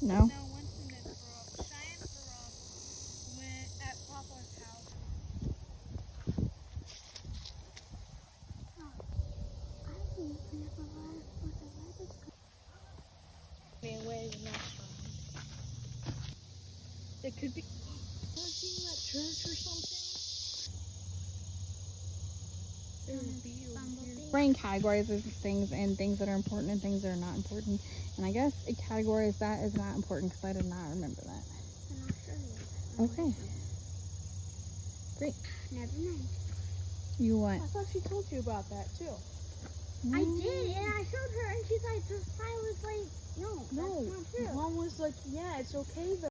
No. No, Winston didn't throw up. Cheyenne threw up when at Papa's house. Anyway, the next one. It could be. Ever seen that church or something? Brain categorizes things and things that are important and things that are not important. And I guess it categorizes that as not important because I did not remember that. Okay. Great. Never mind. You what? I thought she told you about that too. I did, and I showed her, and she's like, the pie was like, no, that's not true. Mom was like, yeah, it's okay though.